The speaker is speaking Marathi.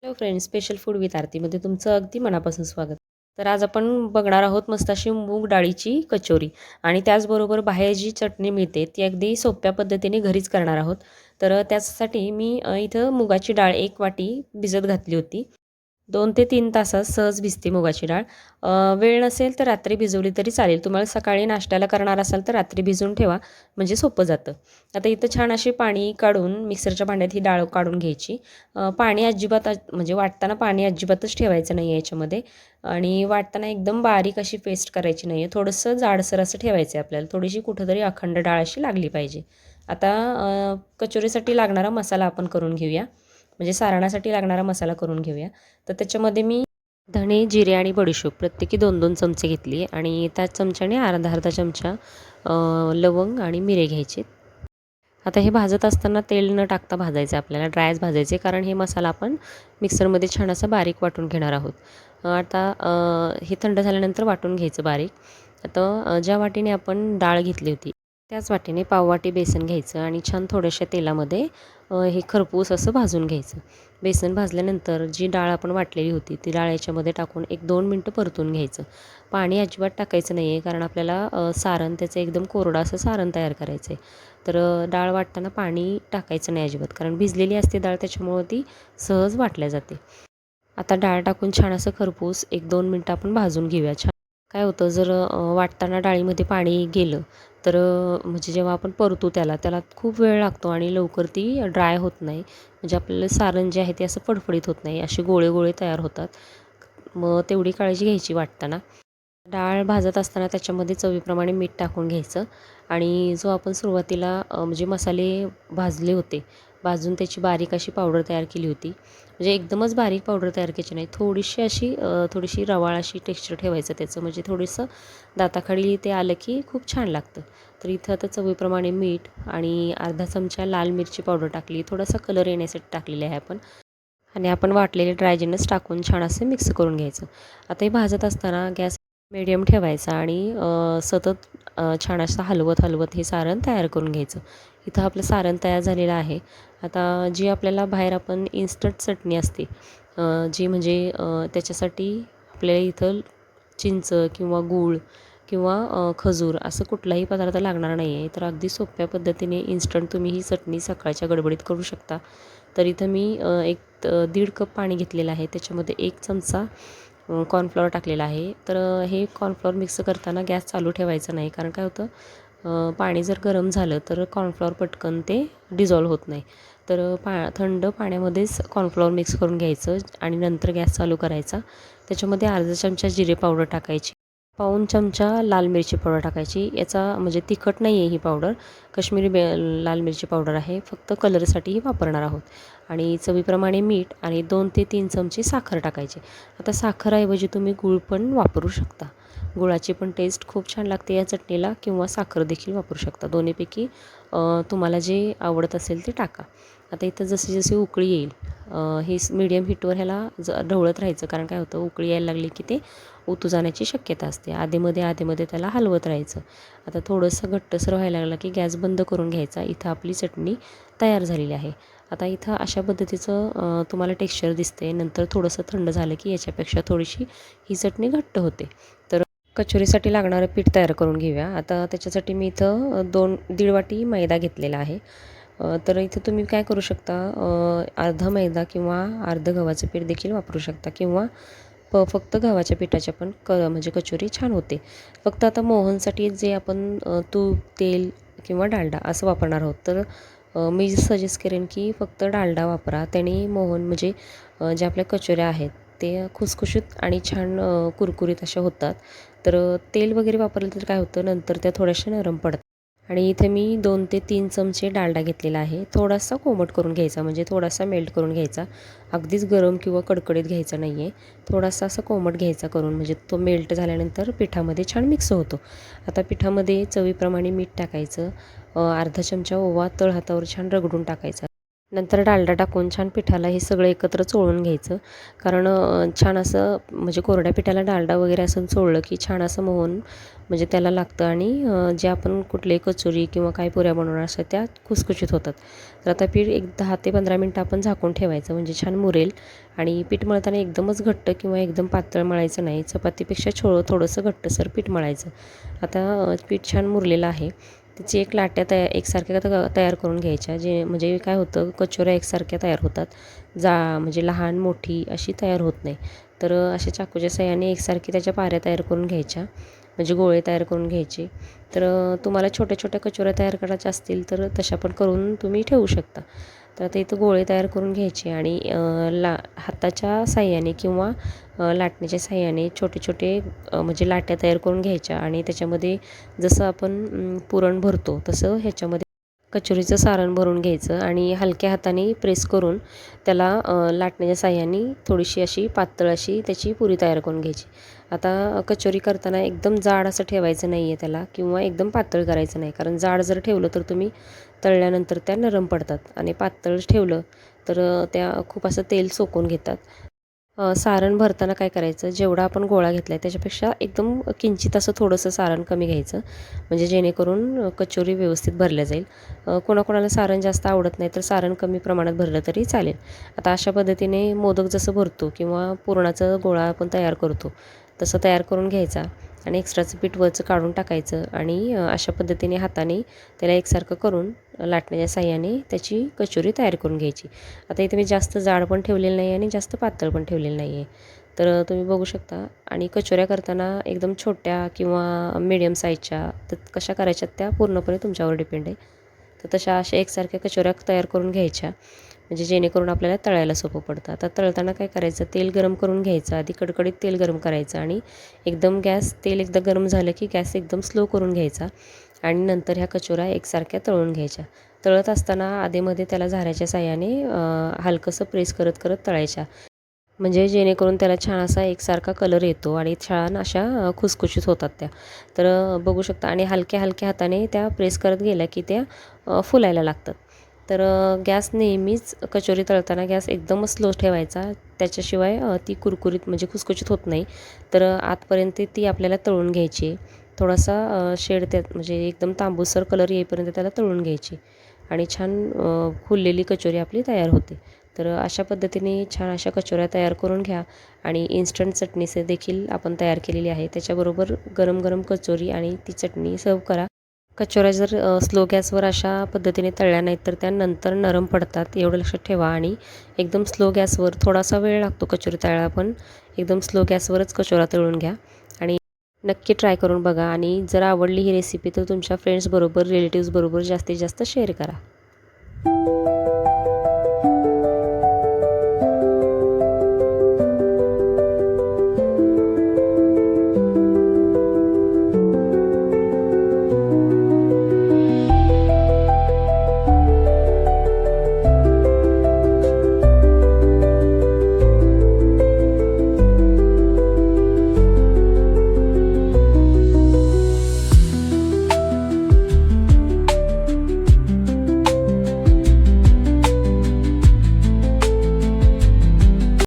Hello friends, special food with आरतीमध्ये तुमचं अगदी मनापासून स्वागत. तर आज आपण बघणार आहोत मस्त अशी मूग डाळीची कचोरी आणि त्याचबरोबर बाहेर जी चटणी मिळते ती अगदी सोप्या पद्धतीने घरीच करणार आहोत. तर त्यासाठी मी इथं मुगाची डाळ 1 वाटी भिजत घातली होती. 2 ते 3 तासात सहज भिजते मुगाची डाळ. वेळ नसेल तर रात्री भिजवली तरी चालेल. तुम्हाला सकाळी नाश्त्याला करणार असाल तर रात्री भिजवून ठेवा, म्हणजे सोपं जातं. आता इथं छान अशी पाणी काढून मिक्सरच्या भांड्यात ही डाळ काढून घ्यायची. पाणी अजिबात म्हणजे वाटताना पाणी अजिबातच ठेवायचं नाही आहे याच्यामध्ये आणि वाटताना एकदम बारीक अशी पेस्ट करायची नाही आहे. थोडंसं जाडसर असं ठेवायचं आहे आपल्याला. थोडीशी कुठेतरी अखंड डाळ अशी लागली पाहिजे. आता कचोरीसाठी लागणारा मसाला आपण करून घेऊया. म्हणजे सारणासाठी लागणारा मसाला करून घेऊया. तर त्याच्यामध्ये मी धणे, जिरे आणि बडीशोप प्रत्येकी 2-2 चमचे घेतली आणि त्याच चमच्याने अर्धा-अर्धा चमचा लवंग आणि मिरे घ्यायचे. आता हे भाजत असताना तेल न टाकता भाजायचं आहे आपल्याला, ड्रायच भाजायचे कारण हे मसाला आपण मिक्सरमध्ये छान असा बारीक वाटून घेणार आहोत. आता हे थंड झाल्यानंतर वाटून घ्यायचं बारीक. आता ज्या वाटीने आपण डाळ घेतली होती त्याच वाटीने पाववाटी बेसन घ्यायचं आणि छान थोड्याशा तेलामध्ये हे खरपूस असं भाजून घ्यायचं. बेसन भाजल्यानंतर जी डाळ आपण वाटलेली होती ती डाळ याच्यामध्ये टाकून 1-2 मिनटं परतून घ्यायचं. पाणी अजिबात टाकायचं नाही आहे कारण आपल्याला सारण त्याचं एकदम कोरडं असं सारण तयार करायचं आहे. तर डाळ वाटताना पाणी टाकायचं नाही अजिबात कारण भिजलेली असते डाळ, त्याच्यामुळं ती सहज वाटल्या जाते. आता डाळ टाकून छान असं खरपूस 1-2 मिनटं आपण भाजून घेऊया. छान काय होतं जर वाटताना डाळीमध्ये पाणी गेलं तर म्हणजे जेव्हा आपण परतू त्याला खूप वेळ लागतो आणि लवकर ती ड्राय होत नाही. म्हणजे आपल्याला सारण जे आहे ते असं फडफडीत होत नाही, असे गोळे गोळे तयार होतात. मग तेवढी काळजी घ्यायची वाटताना. डाळ भाजत असताना त्याच्यामध्ये चवीप्रमाणे मीठ टाकून घ्यायचं आणि जो आपण सुरुवातीला म्हणजे मसाले भाजले होते, भाजून त्याची बारीक अशी पावडर तयार केली होती. म्हणजे एकदमच बारीक पावडर तयार करायची नाही, थोडीशी अशी थोडीशी रवाळ अशी टेक्स्चर ठेवायचं त्याचं, म्हणजे थोडंसं दाताखाली ते आलं की खूप छान लागतं. तर इथं आता चवीप्रमाणे मीठ आणि अर्धा चमचा लाल मिरची पावडर टाकली, थोडासा कलर येण्यासाठी टाकलेली आहे आपण. आणि आपण वाटलेले ड्राय जिन्नस टाकून छान असं मिक्स करून घ्यायचं. आता हे भाजत असताना गॅस मीडियम ठेवायचा आणि सतत छान असं हलवत हलवत हे सारण तयार करून घ्यायचं. इथं आपलं सारण तयार झालेलं आहे. आता जी आपल्याला बाहेर आपण इन्स्टंट चटणी असते, जी म्हणजे त्याच्यासाठी आपल्याला इथं चिंच किंवा गूळ किंवा खजूर असं कुठलाही पदार्थ लागणार नाही आहे. तर अगदी सोप्या पद्धतीने इन्स्टंट तुम्ही ही चटणी सकाळच्या गडबडीत करू शकता. तर इथं मी एक 1.5 कप पाणी घेतलेलं आहे. त्याच्यामध्ये 1 चमचा कॉर्नफ्लॉवर टाकलेला आहे. तर हे कॉर्नफ्लॉवर मिक्स करताना गॅस चालू ठेवायचा नाही कारण काय होतं, पाणी जर गरम झालं तर कॉर्नफ्लॉवर पटकन ते डिझॉल्व होत नाही. तर थंड पाण्यामध्येच कॉर्नफ्लॉवर मिक्स करून घ्यायचं आणि नंतर गॅस चालू करायचा. त्याच्यामध्ये अर्धा चमचा जिरे पावडर टाकायची. पाऊण चमचा लाल मिरची पावडर टाकायची. याचा म्हणजे तिखट नाही आहे ही पावडर, काश्मीरी लाल मिरची पावडर आहे, फक्त कलरसाठी ही वापरणार आहोत. आणि चवीप्रमाणे मीठ आणि 2 ते 3 चमचे साखर टाकायची. आता साखरऐवजी तुम्ही गूळ पण वापरू शकता. गुळाची पण टेस्ट खूप छान लागते या चटणीला, किंवा साखर देखील वापरू शकता. दोन्हीपैकी तुम्हाला जे आवडत असेल ते टाका. आता इथं जशी जशी उकळी येईल ही मीडियम हीटवर ह्याला ढवळत राहायचं कारण काय होतं, उकळी यायला लागली की ते उतू जाण्याची शक्यता असते. आधेमध्ये त्याला हलवत राहायचं. आता थोडंसं घट्टसर व्हायला लागलं की गॅस बंद करून घ्यायचा. इथं आपली चटणी तयार झालेली आहे. आता इथं अशा पद्धतीचं तुम्हाला टेक्स्चर दिसते. नंतर थोडंसं थंड झालं की याच्यापेक्षा थोडीशी ही चटणी घट्ट होते. तर कचोरीसाठी लागणारं पीठ तयार करून घेऊया. आता त्याच्यासाठी मी इथं 1.5 वाटी मैदा घेतलेला आहे. तर इथं तुम्ही काय करू शकता, अर्धा मैदा किंवा अर्धं गव्हाचं पीठ देखील वापरू शकता, किंवा फक्त गव्हाच्या पिठाच्या पण म्हणजे कचोरी छान होते. फक्त आता मोहनसाठी जे आपण तूप, तेल किंवा डालडा असं वापरणार आहोत. तर मी सजेस्ट करेन की फक्त डालडा वापरा. त्याने मोहन म्हणजे ज्या आपल्या कचोऱ्या आहेत ते खुसखुशीत आणि छान कुरकुरीत अशा होतात. तर तेल वगैरे वापरलं तर काय होतं, नंतर त्या थोड्याशा नरम पडतात. आणि इथे मी 2 ते 3 चमचे डालडा घेतलेला आहे. थोडासा कोमट करून घ्यायचा, म्हणजे थोडासा मेल्ट करून घ्यायचा. अगदीच गरम किंवा कडकडीत घ्यायचा नाही आहे. थोडासा असा कोमट घ्यायचा करून, म्हणजे तो मेल्ट झाल्यानंतर पिठामध्ये छान मिक्स होतो. आता पिठामध्ये चवीप्रमाणे मीठ टाकायचं. अर्धा चमचा ओवा तळहातावर छान रगडून टाकायचा. नंतर डालडा टाकून छान पिठाला हे सगळं एकत्र चोळून घ्यायचं. कारण छान असं म्हणजे कोरड्या पिठाला डालडा वगैरे असं चोळलं की छान असं मोहन म्हणजे त्याला लागतं आणि जे आपण कुठलीही कचोरी किंवा काही पुऱ्या बनवणार असतात त्या खुसखुशीत होतात. तर आता पीठ एक 10 ते 15 मिनटं आपण झाकून ठेवायचं म्हणजे छान मुरेल. आणि पीठ मळताना एकदमच घट्ट किंवा एकदम पातळ मळायचं नाही. चपातीपेक्षा थोडंसं घट्टसर पीठ मळायचं. आता पीठ छान मुरलेलं आहे. त्याची एक लाट्या एकसारख्या तयार करून घ्यायच्या. जे म्हणजे काय होतं, कचोऱ्या एकसारख्या तयार होतात. म्हणजे लहान मोठी अशी तयार होत नाही. तर अशा चाकूच्या साहाय्याने एकसारखी त्याच्या पाऱ्या तयार करून घ्यायच्या, म्हणजे गोळे तयार करून घ्यायचे. तर तुम्हाला छोट्या छोट्या कचोऱ्या तयार करायच्या असतील तर तशा पण करून तुम्ही ठेवू शकता. तर आता इथं गोळे तयार करून घ्यायचे आणि हाताच्या साहाय्याने किंवा लाटण्याच्या साहाय्याने छोटे छोटे म्हणजे लाट्या तयार करून घ्यायच्या आणि त्याच्यामध्ये जसं आपण पुरण भरतो तसं ह्याच्यामध्ये कचोरीचं सारण भरून घ्यायचं आणि हलक्या हाताने प्रेस करून त्याला लाटण्याच्या साहाय्याने थोडीशी अशी पातळ अशी त्याची पुरी तयार करून घ्यायची. आता कचोरी करताना एकदम जाड असं ठेवायचं नाही आहे त्याला किंवा एकदम पातळ करायचं नाही. कारण जाड जर ठेवलं तर तुम्ही तळल्यानंतर त्या नरम पडतात आणि पातळ ठेवलं तर त्या खूप असं तेल सोकून घेतात. सारण भरताना काय करायचं, जेवढा आपण गोळा घेतला आहे त्याच्यापेक्षा एकदम किंचित असं थोडंसं सारण कमी घ्यायचं, म्हणजे जेणेकरून कचोरी व्यवस्थित भरल्या जाईल. कोणाकोणाला सारण जास्त आवडत नाही तर सारण कमी प्रमाणात भरलं तरी चालेल. आता अशा पद्धतीने मोदक जसं भरतो किंवा पुरणाचा गोळा आपण तयार करतो तसं तयार करून घ्यायचा आणि एक्स्ट्राचं पीठ वरचं काढून टाकायचं आणि अशा पद्धतीने हाताने त्याला एकसारखं करून लाटण्याच्या साहाय्याने त्याची कचोरी तयार करून घ्यायची. आता इथे मी जास्त जाड पण ठेवलेलं नाही आणि जास्त पातळ पण ठेवलेलं नाही आहे. तर तुम्ही बघू शकता. आणि कचोऱ्या करताना एकदम छोट्या किंवा मीडियम साईजच्या तर कशा करायच्या त्या पूर्णपणे तुमच्यावर डिपेंड आहे. तर तशा अशा एकसारख्या कचोऱ्या तयार करून घ्यायच्या, म्हणजे जेणेकरून आपल्याला तळायला सोपं पडतं. आता तळताना काय करायचं, तेल गरम करून घ्यायचं. आधी कडकडीत तेल गरम करायचं आणि एकदम तेल एकदा गरम झालं की गॅस एकदम स्लो करून घ्यायचा आणि नंतर ह्या कचोऱ्या एकसारख्या तळून घ्यायच्या. तळत असताना आधेमध्ये त्याला झाऱ्याच्या साहाय्याने हलकंसं प्रेस करत करत तळायच्या, म्हणजे जेणेकरून त्याला छान असा एकसारखा कलर येतो आणि छान अशा खुसखुशीत होतात त्या. तर बघू शकता. आणि हलक्या हलक्या हाताने त्या प्रेस करत गेल्या की त्या फुलायला लागतात. तर गॅस नेहमीच कचोरी तळताना गॅस एकदमच स्लो ठेवायचा. त्याच्याशिवाय ती कुरकुरीत म्हणजे खुसखुशीत होत नाही. तर आतपर्यंत ती आपल्याला तळून घ्यायची. थोडासा शेड त्यात म्हणजे एकदम तांबूसर कलर येईपर्यंत त्याला तळून घ्यायची आणि छान फुललेली कचोरी आपली तयार होते. तर अशा पद्धतीने छान अशा कचोऱ्या तयार करून घ्या. आणि इन्स्टंट चटणीचे देखील आपण तयार केलेली आहे. त्याच्याबरोबर गरम गरम कचोरी आणि ती चटणी सर्व करा. कचोऱ्या जर स्लो गॅसवर अशा पद्धतीने तळल्या नाहीत तर त्या नंतर नरम पडतात, एवढं लक्षात ठेवा. आणि एकदम स्लो गॅसवर थोडासा वेळ लागतो कचोरी तळायला, पण एकदम स्लो गॅसवरच कचोरा तळून घ्या आणि नक्की ट्राय करून बघा. आणि जर आवडली ही रेसिपी तर तुमच्या फ्रेंड्सबरोबर, रिलेटिव्सबरोबर जास्तीत जास्त शेअर करा.